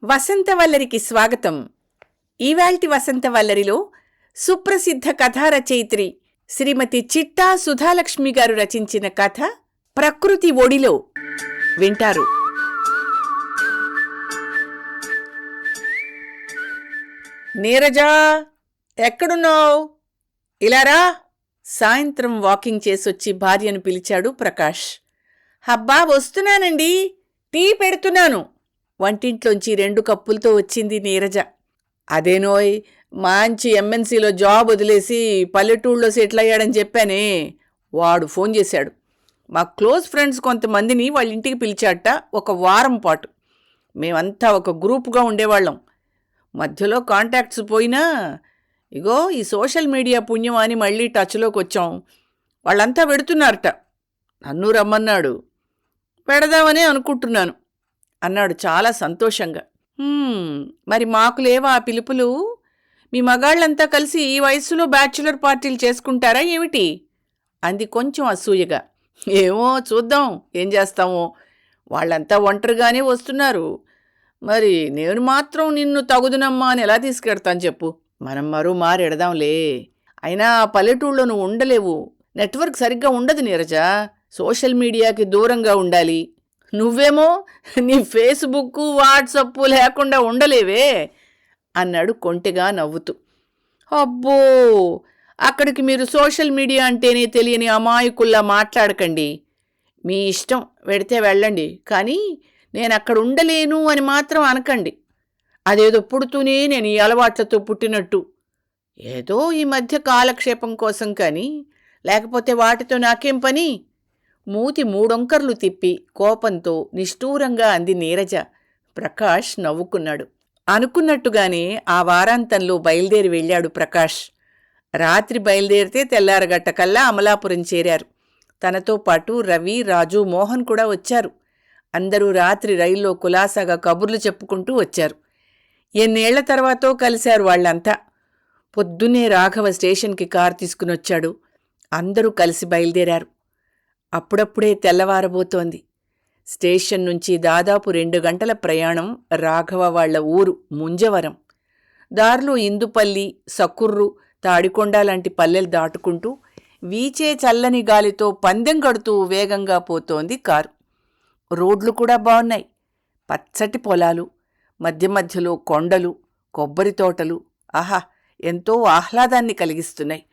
వసంతవల్లరికి స్వాగతం. ఈవాల్టి వసంతవల్లరిలో సుప్రసిద్ధ కథా రచయిత్రి శ్రీమతి చిట్టా సుధాలక్ష్మి గారు రచించిన కథ ప్రకృతి ఒడిలో వింటారు. నీరజా, ఎక్కడున్నావు? ఇలారా. సాయంత్రం వాకింగ్ చేసొచ్చి భార్యను పిలిచాడు ప్రకాష్. హబ్బా, వస్తున్నానండి, టీ పెడుతున్నాను. వంటింట్లోంచి 2 కప్పులతో వచ్చింది నీరజ. అదేనోయ్, మంచి ఎంఎన్సీలో జాబ్ వదిలేసి పల్లెటూళ్ళలో సెటిల్ అయ్యాడని చెప్పానే, వాడు ఫోన్ చేశాడు. మా క్లోజ్ ఫ్రెండ్స్ కొంతమందిని వాళ్ళ ఇంటికి పిలిచాట. 1 వారం పాటు మేమంతా ఒక గ్రూప్గా ఉండేవాళ్ళం. మధ్యలో కాంటాక్ట్స్ పోయినా ఇగో ఈ సోషల్ మీడియా పుణ్యం అని మళ్ళీ టచ్లోకి వచ్చాం. వాళ్ళంతా పెడుతున్నారట. నన్ను రమ్మన్నాడు, పెడదామనే అనుకుంటున్నాను అన్నాడు చాలా సంతోషంగా. మరి మాకు లేవా ఆ పిలుపులు? మీ మగాళ్ళంతా కలిసి ఈ వయస్సులో బ్యాచులర్ పార్టీలు చేసుకుంటారా ఏమిటి? అంది కొంచెం అసూయగా. ఏమో చూద్దాం, ఏం చేస్తామో. వాళ్ళంతా ఒంటరిగానే వస్తున్నారు. మరి నేను మాత్రం నిన్ను తగుదునమ్మా అని ఎలా తీసుకెడతాను చెప్పు? మనం మరో మారెడదాంలే. అయినా పల్లెటూళ్ళలో నువ్వు ఉండలేవు. నెట్వర్క్ సరిగ్గా ఉండదు నీరజ. సోషల్ మీడియాకి దూరంగా ఉండాలి. నువ్వేమో నీ ఫేస్బుక్ వాట్సప్ లేకుండా ఉండలేవే అన్నాడు కొంటెగా నవ్వుతూ. అబ్బో, అక్కడికి మీరు సోషల్ మీడియా అంటేనే తెలియని అమాయకుల్లా మాట్లాడకండి. మీ ఇష్టం, వెడితే వెళ్ళండి, కానీ నేను అక్కడ ఉండలేను అని మాత్రం అనకండి. అదేదో పుడుతూనే నేను ఈ అలవాట్లతో పుట్టినట్టు. ఏదో ఈ మధ్య కాలక్షేపం కోసం, కానీ లేకపోతే వాటితో నాకేం పని? మూతి 3 వంకర్లు తిప్పి కోపంతో నిష్ఠూరంగా అంది నీరజ. ప్రకాష్ నవ్వుకున్నాడు. అనుకున్నట్టుగానే ఆ వారాంతంలో బయలుదేరి వెళ్ళాడు ప్రకాష్. రాత్రి బయలుదేరితే తెల్లారగట్టకల్లా అమలాపురం చేరారు. తనతో పాటు రవి, రాజు, మోహన్ కూడా వచ్చారు. అందరూ రాత్రి రైల్లో కులాసాగా కబుర్లు చెప్పుకుంటూ వచ్చారు. ఎన్నేళ్ల తర్వాతో కలిశారు వాళ్ళంతా. పొద్దున్నే రాఘవ స్టేషన్కి కారు తీసుకునొచ్చాడు. అందరూ కలిసి బయలుదేరారు. అప్పుడప్పుడే తెల్లవారబోతోంది. స్టేషన్ నుంచి దాదాపు 2 గంటల ప్రయాణం రాఘవ వాళ్ల ఊరు ముంజవరం. దారిలో ఇందుపల్లి, సకుర్రు, తాడికొండ లాంటి పల్లెలు దాటుకుంటూ వీచే చల్లని గాలితో పందెం కడుతూ వేగంగా పోతోంది కారు. రోడ్లు కూడా బాగున్నాయి. పచ్చటి పొలాలు, మధ్య మధ్యలో కొండలు, కొబ్బరి తోటలు. ఆహా, ఎంతో ఆహ్లాదాన్ని కలిగిస్తున్నాయి.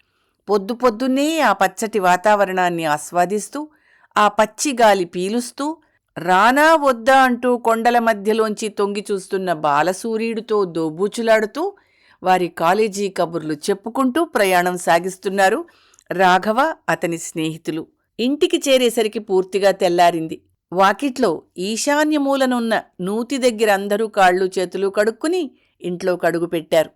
పొద్దున్నే ఆ పచ్చటి వాతావరణాన్ని ఆస్వాదిస్తూ, ఆ పచ్చి గాలి పీలుస్తూ, రానా వద్దా అంటూ కొండల మధ్యలోంచి తొంగి చూస్తున్న బాలసూర్యుడితో దోబూచులాడుతూ వారి కాలేజీ కబుర్లు చెప్పుకుంటూ ప్రయాణం సాగిస్తున్నారు రాఘవ, అతని స్నేహితులు. ఇంటికి చేరేసరికి పూర్తిగా తెల్లారింది. వాకిట్లో ఈశాన్యమూలనున్న నూతి దగ్గర అందరూ కాళ్ళు చేతులు కడుక్కుని ఇంట్లో కడుగు పెట్టారు.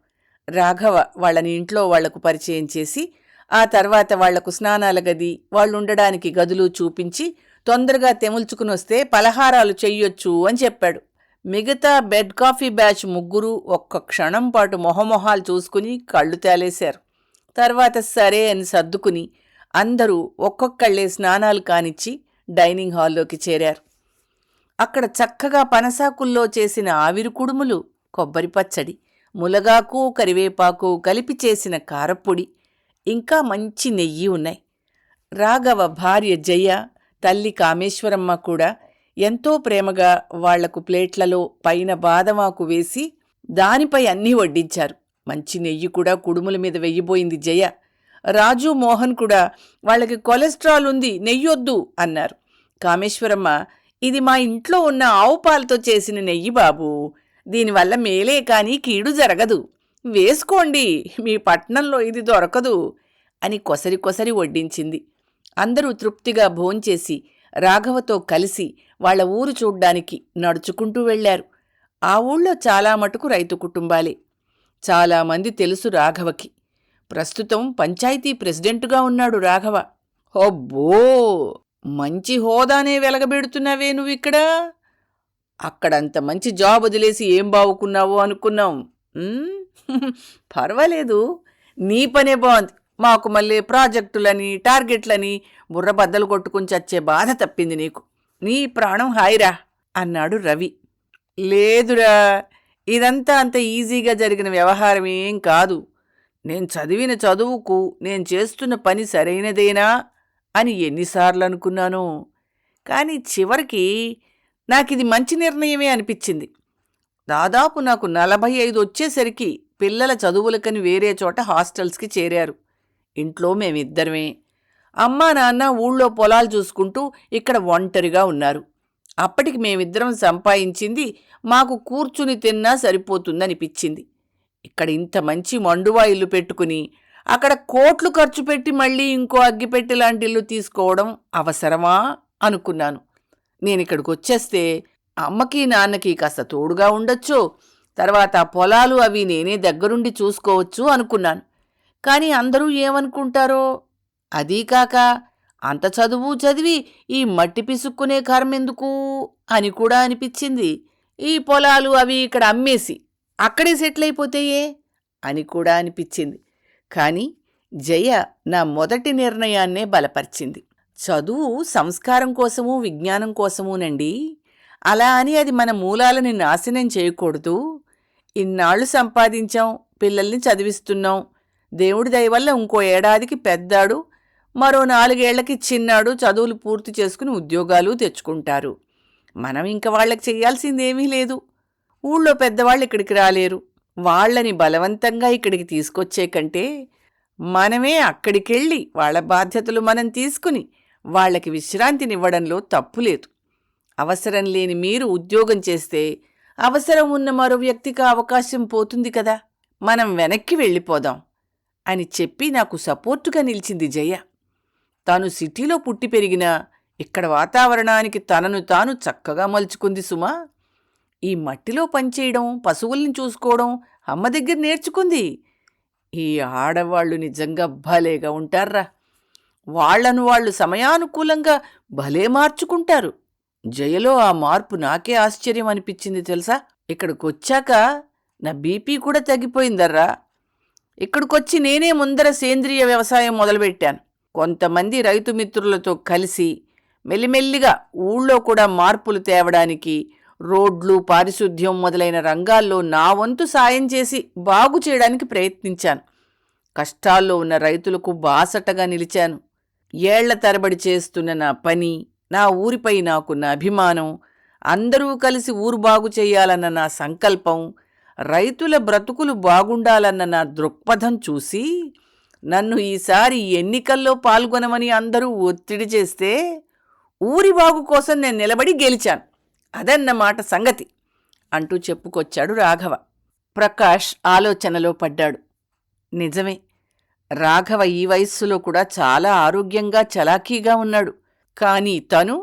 రాఘవ వాళ్ళని ఇంట్లో వాళ్లకు పరిచయం చేసి, ఆ తర్వాత వాళ్లకు స్నానాల గది, వాళ్ళుండడానికి గదులు చూపించి తొందరగా తెముల్చుకునొస్తే పలహారాలు చెయ్యొచ్చు అని చెప్పాడు. మిగతా బెడ్ కాఫీ బ్యాచ్ 3 ఒక్క క్షణం పాటు మొహమొహాలు చూసుకుని కళ్ళు తేలేశారు. తర్వాత సరే అని సర్దుకుని అందరూ ఒక్కొక్కళ్లే స్నానాలు కానిచ్చి డైనింగ్ హాల్లోకి చేరారు. అక్కడ చక్కగా పనసాకుల్లో చేసిన ఆవిరి కుడుములు, కొబ్బరి పచ్చడి, ములగాకు, కరివేపాకు కలిపి చేసిన కారప్పొడి, ఇంకా మంచి నెయ్యి ఉన్నాయి. రాఘవ భార్య జయ, తల్లి కామేశ్వరమ్మ కూడా ఎంతో ప్రేమగా వాళ్లకు ప్లేట్లలో పైన బాదమాకు వేసి దానిపై అన్నీ వడ్డించారు. మంచి నెయ్యి కూడా కుడుముల మీద వెయ్యిపోయింది జయ. రాజు, మోహన్ కూడా వాళ్ళకి కొలెస్ట్రాల్ ఉంది, నెయ్యొద్దు అన్నారు. కామేశ్వరమ్మ, ఇది మా ఇంట్లో ఉన్న ఆవు పాలతో చేసిన నెయ్యి బాబూ, దీనివల్ల మేలే కానీ కీడు జరగదు, వేసుకోండి, మీ పట్నంలో ఇది దొరకదు అని కొసరి వడ్డించింది. అందరూ తృప్తిగా భోంచేసి రాఘవతో కలిసి వాళ్ల ఊరు చూడ్డానికి నడుచుకుంటూ వెళ్లారు. ఆ ఊళ్ళో చాలా మటుకు రైతు కుటుంబాలే. చాలామంది తెలుసు రాఘవకి. ప్రస్తుతం పంచాయతీ ప్రెసిడెంటుగా ఉన్నాడు రాఘవ. అబ్బో, మంచి హోదానే వెలగబెడుతున్నావే నువ్విక్కడ. అక్కడంత మంచి జాబ్ వదిలేసి ఏం బావుకున్నావో అనుకున్నాం. పర్వాలేదు, నీ పనే బాగుంది. మాకు మళ్ళీ ప్రాజెక్టులని, టార్గెట్లని బుర్ర బద్దలు కొట్టుకుని చచ్చే బాధ తప్పింది నీకు. నీ ప్రాణం హాయిరా అన్నాడు రవి. లేదురా, ఇదంతా అంత ఈజీగా జరిగిన వ్యవహారమేం కాదు. నేను చదివిన చదువుకు నేను చేస్తున్న పని సరైనదేనా అని ఎన్నిసార్లు అనుకున్నానో. కానీ చివరికి నాకిది మంచి నిర్ణయమే అనిపించింది. దాదాపు నాకు 45 వచ్చేసరికి పిల్లల చదువులకని వేరే చోట హాస్టల్స్కి చేరారు. ఇంట్లో మేమిద్దరమే. అమ్మా నాన్న ఊళ్ళో పొలాలు చూసుకుంటూ ఇక్కడ ఒంటరిగా ఉన్నారు. అప్పటికి మేమిద్దరం సంపాదించింది మాకు కూర్చుని తిన్నా సరిపోతుందనిపించింది. ఇక్కడ ఇంత మంచి మండువా ఇల్లు పెట్టుకుని అక్కడ కోట్లు ఖర్చు పెట్టి మళ్ళీ ఇంకో అగ్గిపెట్టె లాంటి ఇల్లు తీసుకోవడం అవసరమా అనుకున్నాను. నేనిక్కడికి వచ్చేస్తే అమ్మకి నాన్నకి కాస్త తోడుగా ఉండొచ్చు, తర్వాత పొలాలు అవి నేనే దగ్గరుండి చూసుకోవచ్చు అనుకున్నాను. కానీ అందరూ ఏమనుకుంటారో, అదీకాక అంత చదువు చదివి ఈ మట్టి పిసుక్కునే కర్మెందుకు అని కూడా అనిపించింది. ఈ పొలాలు అవి ఇక్కడ అమ్మేసి అక్కడే సెటిల్ అయిపోతాయే అని కూడా అనిపించింది. కానీ జయ నా మొదటి నిర్ణయాన్నే బలపరిచింది. చదువు సంస్కారం కోసమూ విజ్ఞానం కోసమూనండి. అలా అని అది మన మూలాలని నాశనం చేయకూడదు. ఇన్నాళ్లు సంపాదించాం, పిల్లల్ని చదివిస్తున్నాం. దేవుడి దయవల్ల ఇంకో ఏడాదికి పెద్దాడు, మరో 4 ఏళ్లకి చిన్నాడు చదువులు పూర్తి చేసుకుని ఉద్యోగాలు తెచ్చుకుంటారు. మనం ఇంక వాళ్లకు చెయ్యాల్సిందేమీ లేదు. ఊళ్ళో పెద్దవాళ్ళు ఇక్కడికి రాలేరు. వాళ్లని బలవంతంగా ఇక్కడికి తీసుకొచ్చే కంటే మనమే అక్కడికెళ్ళి వాళ్ల బాధ్యతలు మనం తీసుకుని వాళ్లకి విశ్రాంతినివ్వడంలో తప్పులేదు. అవసరం లేని మీరు ఉద్యోగం చేస్తే అవసరం ఉన్న మరో వ్యక్తికి అవకాశం పోతుంది కదా, మనం వెనక్కి వెళ్ళిపోదాం అని చెప్పి నాకు సపోర్టుగా నిలిచింది జయ. తాను సిటీలో పుట్టి పెరిగినా ఇక్కడ వాతావరణానికి తనను తాను చక్కగా మలుచుకుంది సుమా. ఈ మట్టిలో పనిచేయడం, పశువుల్ని చూసుకోవడం అమ్మ దగ్గర నేర్చుకుంది. ఈ ఆడవాళ్లు నిజంగా భలేగా ఉంటారా. వాళ్లను వాళ్ళు సమయానుకూలంగా భలే మార్చుకుంటారు. జయలో ఆ మార్పు నాకే ఆశ్చర్యం అనిపించింది తెలుసా. ఇక్కడికొచ్చాక నా బీపీ కూడా తగ్గిపోయిందర్రా. ఇక్కడికొచ్చి నేనే ముందర సేంద్రియ వ్యవసాయం మొదలుపెట్టాను. కొంతమంది రైతు మిత్రులతో కలిసి మెల్లిమెల్లిగా ఊళ్ళో కూడా మార్పులు తేవడానికి రోడ్లు, పారిశుద్ధ్యం మొదలైన రంగాల్లో నా వంతు సాయం చేసి బాగు చేయడానికి ప్రయత్నించాను. కష్టాల్లో ఉన్న రైతులకు బాసటగా నిలిచాను. ఏళ్ల తరబడి చేస్తున్న నా పని, నా ఊరిపై నాకున్న అభిమానం, అందరూ కలిసి ఊరు బాగు చేయాలన్న నా సంకల్పం, రైతుల బ్రతుకులు బాగుండాలన్న నా దృక్పథం చూసి నన్ను ఈసారి ఎన్నికల్లో పాల్గొనమని అందరూ ఒత్తిడి చేస్తే ఊరి బాగు కోసం నేను నిలబడి గెలిచాను. అదన్నమాట సంగతి అంటూ చెప్పుకొచ్చాడు రాఘవ. ప్రకాష్ ఆలోచనలో పడ్డాడు. నిజమే, రాఘవ ఈ వయస్సులో కూడా చాలా ఆరోగ్యంగా చలాకీగా ఉన్నాడు. కానీ తను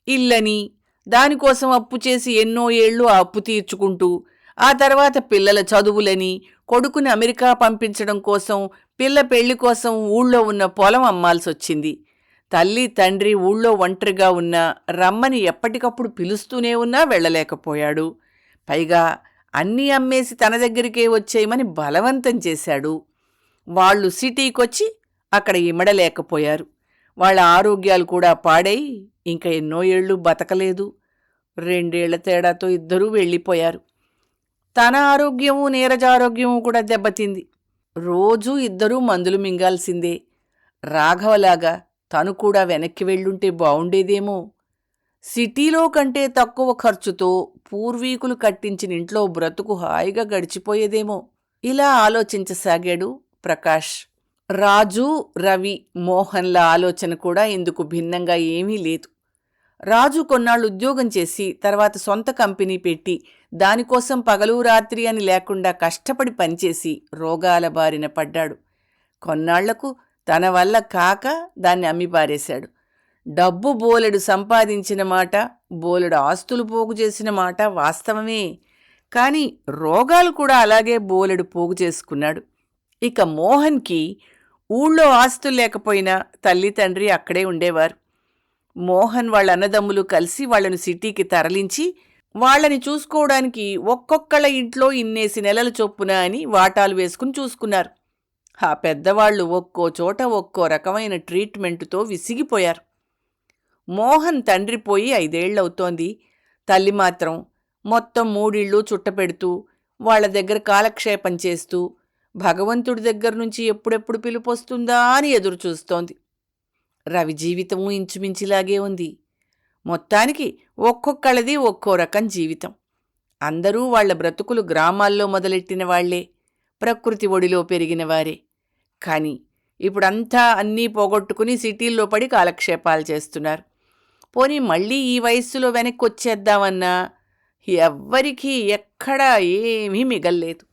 ఇల్లని, దానికోసం అప్పు చేసి ఎన్నో ఏళ్ళు ఆ అప్పు తీర్చుకుంటూ, ఆ తర్వాత పిల్లల చదువులని, కొడుకుని అమెరికా పంపించడం కోసం, పిల్ల పెళ్లి కోసం ఊళ్ళో ఉన్న పొలం అమ్మాల్సొచ్చింది. తల్లి తండ్రి ఊళ్ళో ఒంటరిగా ఉన్నా రమ్మని ఎప్పటికప్పుడు పిలుస్తూనే ఉన్నా వెళ్ళలేకపోయాడు. పైగా అన్నీ అమ్మేసి తన దగ్గరికే వచ్చేయమని బలవంతం చేశాడు. వాళ్ళు సిటీకొచ్చి అక్కడ ఇమడలేకపోయారు. వాళ్ళ ఆరోగ్యాలు కూడా పాడై ఇంకా ఎన్నో ఏళ్ళు బతకలేదు. 2 ఏళ్ల తేడాతో ఇద్దరూ వెళ్ళిపోయారు. తన ఆరోగ్యమూ నీరజారోగ్యమూ కూడా దెబ్బతింది. రోజూ ఇద్దరూ మందులు మింగాల్సిందే. రాఘవలాగా తను కూడా వెనక్కి వెళ్ళుంటే బావుండేదేమో. సిటీలో కంటే తక్కువ ఖర్చుతో పూర్వీకులు కట్టించిన ఇంట్లో బ్రతుకు హాయిగా గడిచిపోయేదేమో. ఇలా ఆలోచించసాగాడు ప్రకాష్. రాజు, రవి, మోహన్ల ఆలోచన కూడా ఇందుకు భిన్నంగా ఏమీ లేదు. రాజు కొన్నాళ్ళు ఉద్యోగం చేసి తర్వాత సొంత కంపెనీ పెట్టి దానికోసం పగలు రాత్రి అని లేకుండా కష్టపడి పనిచేసి రోగాల బారిన పడ్డాడు. కొన్నాళ్లకు తన వల్ల కాక దాన్ని అమ్మిపారేశాడు. డబ్బు బోలెడు సంపాదించిన మాట, బోలెడు ఆస్తులు పోగు చేసిన మాట వాస్తవమే. కాని రోగాలు కూడా అలాగే బోలెడు పోగు చేసుకున్నాడు. ఇక మోహన్కి ఊళ్ళో ఆస్తులు లేకపోయినా తల్లి తండ్రి అక్కడే ఉండేవారు. మోహన్ వాళ్ళ అన్నదమ్ములు కలిసి వాళ్లను సిటీకి తరలించి వాళ్లని చూసుకోవడానికి ఒక్కొక్కళ్ళ ఇంట్లో ఇన్నేసి నెలల చొప్పున అని వాటాలు వేసుకుని చూసుకున్నారు. ఆ పెద్దవాళ్లు ఒక్కో చోట ఒక్కో రకమైన ట్రీట్మెంటుతో విసిగిపోయారు. మోహన్ తండ్రి పోయి 5 ఏళ్లవుతోంది. తల్లి మాత్రం మొత్తం 3 ఇళ్ళు చుట్టపెడుతూ వాళ్ల దగ్గర కాలక్షేపం చేస్తూ భగవంతుడి దగ్గర నుంచి ఎప్పుడెప్పుడు పిలుపొస్తుందా అని ఎదురుచూస్తోంది. రవి జీవితమూ ఇంచుమించిలాగే ఉంది. మొత్తానికి ఒక్కొక్కళ్ళది ఒక్కో రకం జీవితం. అందరూ వాళ్ల బ్రతుకులు గ్రామాల్లో మొదలెట్టిన వాళ్లే, ప్రకృతి ఒడిలో పెరిగినవారే. కాని ఇప్పుడంతా అన్నీ పోగొట్టుకుని సిటీల్లో పడి కాలక్షేపాలు చేస్తున్నారు. పోనీ మళ్ళీ ఈ వయస్సులో వెనక్కొచ్చేద్దామన్నా ఎవ్వరికీ ఎక్కడా ఏమీ మిగల్లేదు.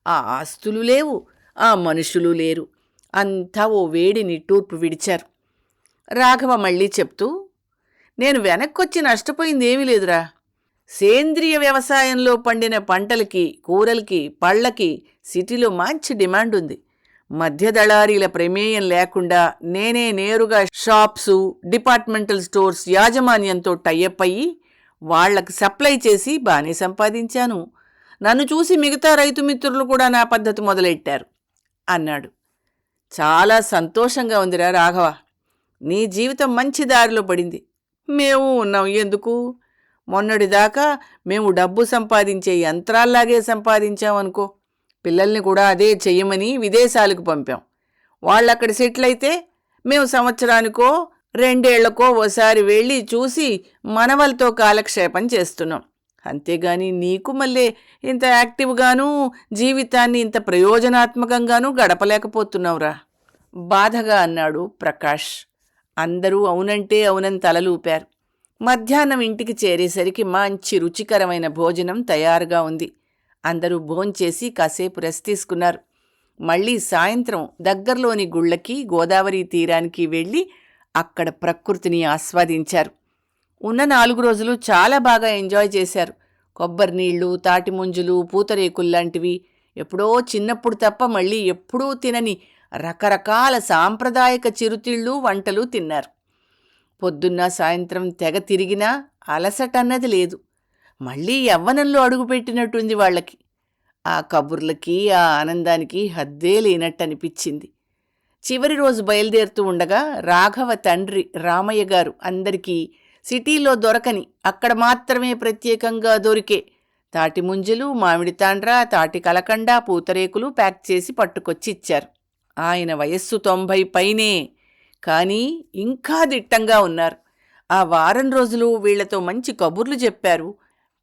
ఆ ఆస్తులు లేవు, ఆ మనుషులు లేరు. అంతా ఓ వేడి నిట్టూర్పు విడిచారు. రాఘవ మళ్ళీ చెప్తూ, నేను వెనక్కొచ్చి నష్టపోయిందేమీ లేదురా. సేంద్రియ వ్యవసాయంలో పండిన పంటలకి, కూరలకి, పళ్ళకి సిటీలో మంచి డిమాండ్ ఉంది. మధ్య దళారీల ప్రమేయం లేకుండా నేనే నేరుగా షాప్సు, డిపార్ట్మెంటల్ స్టోర్స్ యాజమాన్యంతో టైఅప్ అయ్యి వాళ్లకు సప్లై చేసి బానే సంపాదించాను. నన్ను చూసి మిగతా రైతు మిత్రులు కూడా నా పద్ధతి మొదలెట్టారు అన్నాడు. చాలా సంతోషంగా ఉందిరా రాఘవ. నీ జీవితం మంచి దారిలో పడింది. మేము ఉన్నాం ఎందుకు? మొన్నటిదాకా మేము డబ్బు సంపాదించే యంత్రాల్లాగే సంపాదించామనుకో. పిల్లల్ని కూడా అదే చెయ్యమని విదేశాలకు పంపాం. వాళ్ళక్కడ సెటిల్ అయితే మేము సంవత్సరానికో 2 ఏళ్లకో ఓసారి వెళ్ళి చూసి మనవలతో కాలక్షేపం చేస్తున్నాం. అంతేగాని నీకు మళ్ళీ ఇంత యాక్టివ్గానూ జీవితాన్ని ఇంత ప్రయోజనాత్మకంగానూ గడపలేకపోతున్నావురా బాధగా అన్నాడు ప్రకాష్. అందరూ అవునంటే అవునని తలలూపారు. మధ్యాహ్నం ఇంటికి చేరేసరికి మంచి రుచికరమైన భోజనం తయారుగా ఉంది. అందరూ భోంచేసి కాసేపు రెస్ట్ తీసుకున్నారు. మళ్ళీ సాయంత్రం దగ్గర్లోని గుళ్ళకి, గోదావరి తీరానికి వెళ్ళి అక్కడ ప్రకృతిని ఆస్వాదించారు. ఉన్న 4 రోజులు చాలా బాగా ఎంజాయ్ చేశారు. కొబ్బరి నీళ్లు, తాటి ముంజులు, పూతరేకుల్లాంటివి ఎప్పుడో చిన్నప్పుడు తప్ప మళ్ళీ ఎప్పుడూ తినని రకరకాల సాంప్రదాయక చిరుతిళ్ళు, వంటలు తిన్నారు. పొద్దున్న సాయంత్రం తెగ తిరిగినా అలసటన్నది లేదు. మళ్ళీ యవ్వనంలో అడుగుపెట్టినట్టుంది వాళ్లకి. ఆ కబుర్లకి, ఆ ఆనందానికి హద్దే లేనట్టనిపించింది. చివరి రోజు బయలుదేరుతూ ఉండగా రాఘవ తండ్రి రామయ్య గారు అందరికీ సిటీలో దొరకని, అక్కడ మాత్రమే ప్రత్యేకంగా దొరికే తాటి ముంజలు, మామిడి తాండ్ర, తాటి కలకండ, పూతరేకులు ప్యాక్ చేసి పట్టుకొచ్చి ఇచ్చారు. ఆయన వయస్సు 90 పైనే, కానీ ఇంకా దిట్టంగా ఉన్నారు. ఆ వారం రోజులు వీళ్లతో మంచి కబుర్లు చెప్పారు.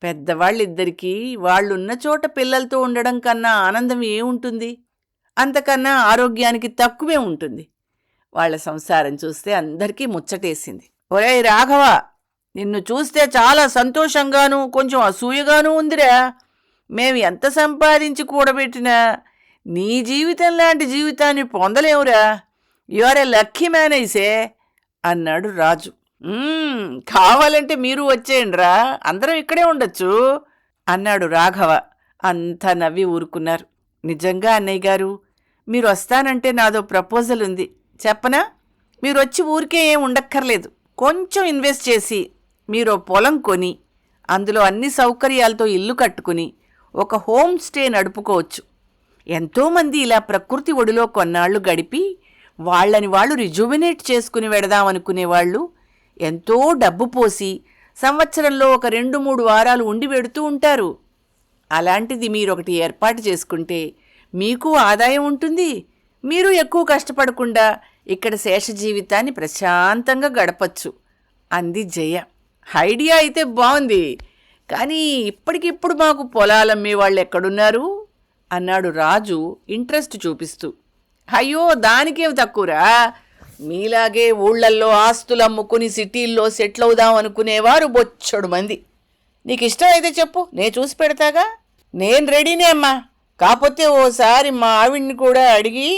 పెద్దవాళ్ళిద్దరికీ వాళ్ళున్న చోట పిల్లలతో ఉండడం కన్నా ఆనందం ఏముంటుంది? అంతకన్నా ఆరోగ్యానికి తక్కువే ఉంటుంది. వాళ్ల సంసారం చూస్తే అందరికీ ముచ్చటేసింది. ఒరేయ్ రాఘవ, నిన్ను చూస్తే చాలా సంతోషంగానూ కొంచెం అసూయగానూ ఉందిరా. మేం ఎంత సంపాదించి కూడబెట్టినా నీ జీవితం లాంటి జీవితాన్ని పొందలేవురా. You are a lucky man ఐసే అన్నాడు రాజు. కావాలంటే మీరు వచ్చేయండిరా, అందరం ఇక్కడే ఉండొచ్చు అన్నాడు రాఘవ. అంతా నవ్వి ఊరుకున్నారు. నిజంగా అన్నయ్య గారు, మీరు వస్తానంటే నాదో ప్రపోజల్ ఉంది, చెప్పనా? మీరు వచ్చి ఊరికే ఏం ఉండక్కర్లేదు. కొంచెం ఇన్వెస్ట్ చేసి మీరు పొలం కొని అందులో అన్ని సౌకర్యాలతో ఇల్లు కట్టుకుని ఒక హోమ్ స్టే నడుపుకోవచ్చు. ఎంతోమంది ఇలా ప్రకృతి ఒడిలో కొన్నాళ్లు గడిపి వాళ్లని వాళ్ళు రిజువినేట్ చేసుకుని వెడదామనుకునేవాళ్లు ఎంతో డబ్బు పోసి సంవత్సరంలో ఒక 2-3 వారాలు ఉండి వెడుతూ ఉంటారు. అలాంటిది మీరొకటి ఏర్పాటు చేసుకుంటే మీకు ఆదాయం ఉంటుంది. మీరు ఎక్కువ కష్టపడకుండా ఇక్కడ శేష జీవితాన్ని ప్రశాంతంగా గడపచ్చు అంది జయ. ఐడియా అయితే బాగుంది, కానీ ఇప్పటికిప్పుడు మాకు పొలాలమ్మే వాళ్ళు ఎక్కడున్నారు అన్నాడు రాజు ఇంట్రెస్ట్ చూపిస్తూ. అయ్యో, దానికేం తక్కువరా. మీలాగే ఊళ్ళల్లో ఆస్తులు అమ్ముకుని సిటీల్లో సెటిల్ అవుదాం అనుకునేవారు బొచ్చడు మంది. నీకు ఇష్టం అయితే చెప్పు, నేను చూసి పెడతాగా. నేను రెడీనే అమ్మా, కాకపోతే ఓసారి మా ఆవిడ్ని కూడా అడిగి.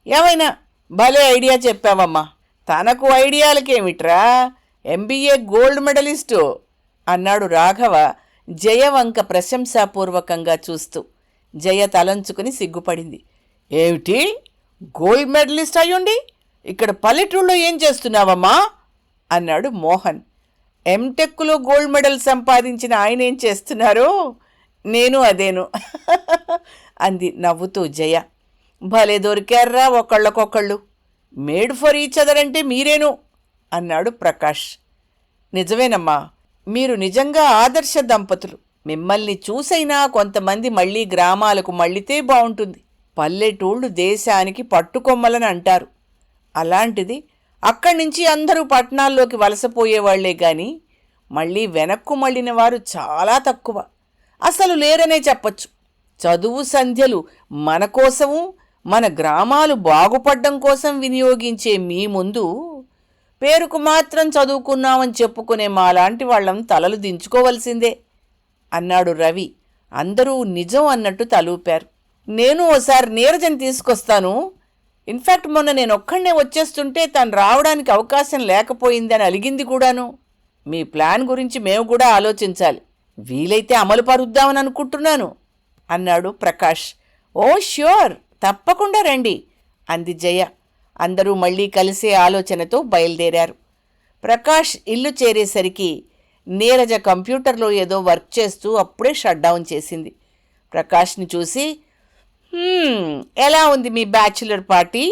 ఏమైనా భలే ఐడియా చెప్పావమ్మా. తనకు ఐడియాలకేమిట్రా, MBA గోల్డ్ మెడలిస్టు అన్నాడు రాఘవ జయ వంక ప్రశంసాపూర్వకంగా చూస్తూ. జయ తలంచుకుని సిగ్గుపడింది. ఏమిటి, గోల్డ్ మెడలిస్ట్ అయ్యుండి ఇక్కడ పల్లెటూళ్ళలో ఏం చేస్తున్నావమ్మా అన్నాడు మోహన్. ఎంటెక్లో గోల్డ్ మెడల్ సంపాదించిన ఆయన ఏం చేస్తున్నారో నేను అదేను అంది నవ్వుతూ జయ. భలే దొరికారా ఒకళ్ళకొకళ్ళు. మేడ్ ఫర్ ఈచ్ అదర్ అంటే మీరేను అన్నాడు ప్రకాష్. నిజమేనమ్మా, మీరు నిజంగా ఆదర్శ దంపతులు. మిమ్మల్ని చూసైనా కొంతమంది మళ్ళీ గ్రామాలకు మళ్ళితే బావుంటుంది. పల్లెటూళ్ళు దేశానికి పట్టుకొమ్మలని అంటారు. అలాంటిది అక్కడి నుంచి అందరూ పట్టణాల్లోకి వలసపోయేవాళ్లే గాని మళ్ళీ వెనక్కు మళ్ళిన వారు చాలా తక్కువ, అసలు లేరనే చెప్పచ్చు. చదువు సంధ్యలు మన కోసము, మన గ్రామాలు బాగుపడ్డం కోసం వినియోగించే మీ ముందు పేరుకు మాత్రం చదువుకున్నామని చెప్పుకునే మాలాంటి వాళ్ళం తలలు దించుకోవలసిందే అన్నాడు రవి. అందరూ నిజం అన్నట్టు తలూపారు. నేను ఓసారి నీరజని తీసుకొస్తాను. ఇన్ఫ్యాక్ట్ మొన్న నేనొక్కడే వచ్చేస్తుంటే తను రావడానికి అవకాశం లేకపోయిందని అలిగింది కూడాను. మీ ప్లాన్ గురించి మేము కూడా ఆలోచించాలి, వీలైతే అమలు పరుద్దామని అనుకుంటున్నాను అన్నాడు ప్రకాష్. ఓ ష్యూర్, తప్పకుండా రండి అంది జయ. అందరూ మళ్లీ కలిసే ఆలోచనతో బయలుదేరారు. ప్రకాష్ ఇల్లు చేరేసరికి నీరజ కంప్యూటర్లో ఏదో వర్క్ చేస్తూ అప్పుడే షట్ డౌన్ చేసింది. ప్రకాష్ని చూసి, ఎలా ఉంది మీ బ్యాచులర్ పార్టీ?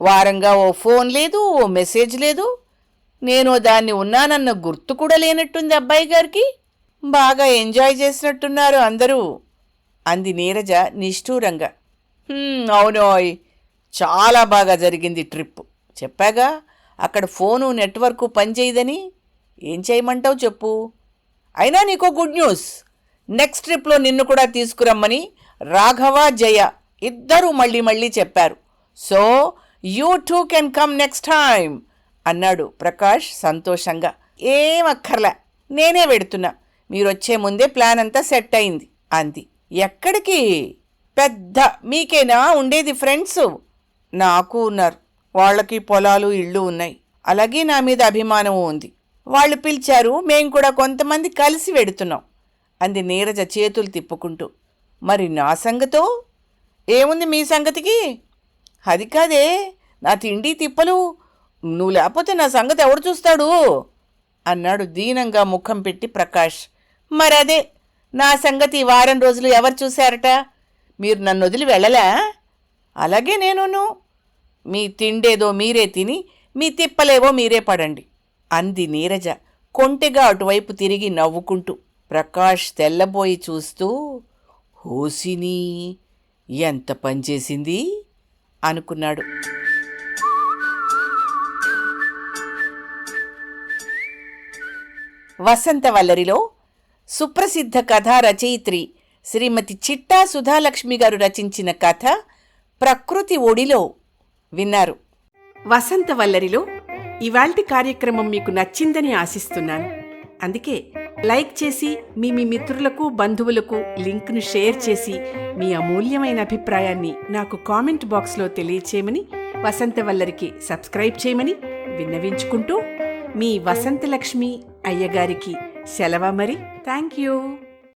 వారంగా ఓ ఫోన్ లేదు, ఓ మెసేజ్ లేదు. నేను దాన్ని ఉన్నానన్న గుర్తు కూడా లేనట్టుంది అబ్బాయి గారికి. బాగా ఎంజాయ్ చేసినట్టున్నారు అందరూ అంది నీరజ నిష్ఠూరంగా. అవునోయ్, చాలా బాగా జరిగింది ట్రిప్. చెప్పాగా అక్కడ ఫోను నెట్వర్కు పనిచేయదని. ఏం చేయమంటావు చెప్పు. అయినా నీకో గుడ్ న్యూస్, నెక్స్ట్ ట్రిప్లో నిన్ను కూడా తీసుకురమ్మని రాఘవ, జయ ఇద్దరూ మళ్ళీ మళ్ళీ చెప్పారు. So you two can come next time అన్నాడు ప్రకాష్ సంతోషంగా. ఏం అక్కర్లే, నేనే వెడుతున్నా. మీరొచ్చే ముందే ప్లాన్ అంతా సెట్ అయింది అంది. ఎక్కడికి? పెద్ద మీకేనా ఉండేది ఫ్రెండ్స్? నాకు ఉన్నారు, వాళ్ళకి పొలాలు ఇళ్ళు ఉన్నాయి, అలాగే నా మీద అభిమానము ఉంది. వాళ్ళు పిలిచారు, మేం కూడా కొంతమంది కలిసి వెడుతున్నాం అంది నీరజ చేతులు తిప్పుకుంటూ. మరి నా సంగతో? ఏముంది మీ సంగతికి? అది కాదే, నా తిండి తిప్పలు. నువ్వు లేకపోతే నా సంగతి ఎవడు చూస్తాడు అన్నాడు దీనంగా ముఖం పెట్టి ప్రకాష్. మరదే నా సంగతి వారం రోజులు ఎవరు చూశారట? మీరు నన్ను వదిలి వెళ్ళలే? అలాగే నేనును. మీ తిండేదో మీరే తిని, మీ తిప్పలేవో మీరే పడండి అంది నీరజ కొంటెగా అటువైపు తిరిగి నవ్వుకుంటూ. ప్రకాష్ తెల్లబోయి చూస్తూ, హోసిని ఎంత పనిచేసింది అనుకున్నాడు. వసంతవల్లరిలో సుప్రసిద్ధ కథా రచయిత్రి శ్రీమతి చిట్టా సుధాలక్ష్మి గారు రచించిన కథ ప్రకృతి ఒడిలో విన్నారు. వసంతవల్లరిలో ఇవాల్టి కార్యక్రమం మీకు నచ్చిందని ఆశిస్తున్నాను. అందుకే లైక్ చేసి మీ మిత్రులకు, బంధువులకు లింక్ను షేర్ చేసి మీ అమూల్యమైన అభిప్రాయాన్ని నాకు కామెంట్ బాక్స్లో తెలియచేయమని, వసంతవల్లరికి సబ్స్క్రైబ్ చేయమని విన్నవించుకుంటూ మీ వసంతలక్ష్మి అయ్యగారికి సెలవు మరి. Thank you.